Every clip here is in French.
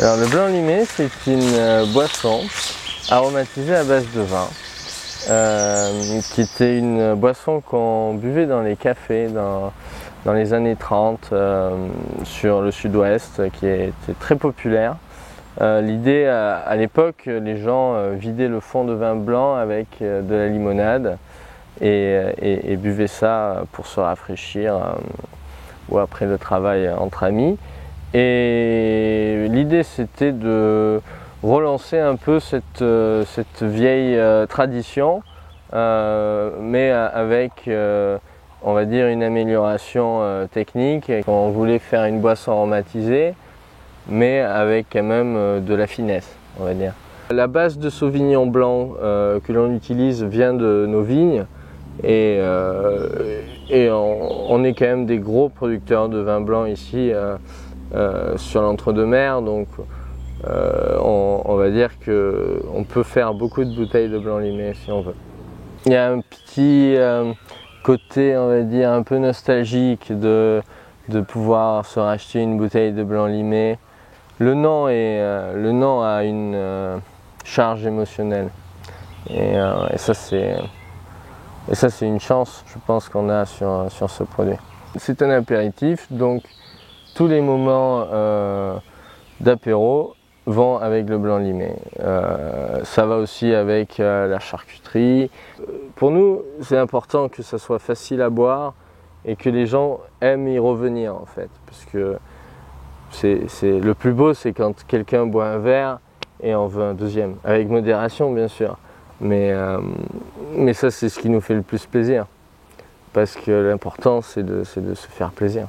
Alors le blanc limé, c'est une boisson aromatisée à base de vin, qui était une boisson qu'on buvait dans les cafés dans les années 30 sur le sud-ouest, qui était très populaire. L'idée, à l'époque, les gens vidaient le fond de vin blanc avec de la limonade et buvaient ça pour se rafraîchir ou après le travail entre amis. Et l'idée, c'était de relancer un peu cette vieille tradition, mais avec, on va dire, une amélioration technique. On voulait faire une boisson aromatisée, mais avec quand même de la finesse, on va dire. La base de Sauvignon blanc que l'on utilise vient de nos vignes et on est quand même des gros producteurs de vin blanc ici sur l'entre-deux-mers, donc on va dire qu'on peut faire beaucoup de bouteilles de blanc limé si on veut. Il y a un petit côté, on va dire, un peu nostalgique de pouvoir se racheter une bouteille de blanc limé. Le nom a une charge émotionnelle et ça c'est une chance, je pense, qu'on a sur ce produit. C'est un apéritif, donc tous les moments d'apéro vont avec le blanc limé. Ça va aussi avec la charcuterie. Pour nous, c'est important que ça soit facile à boire et que les gens aiment y revenir en fait, parce que le plus beau, c'est quand quelqu'un boit un verre et en veut un deuxième, avec modération bien sûr, mais ça c'est ce qui nous fait le plus plaisir, parce que l'important c'est de se faire plaisir.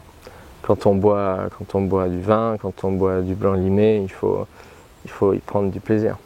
Quand on boit du vin, quand on boit du blanc limé, il faut y prendre du plaisir.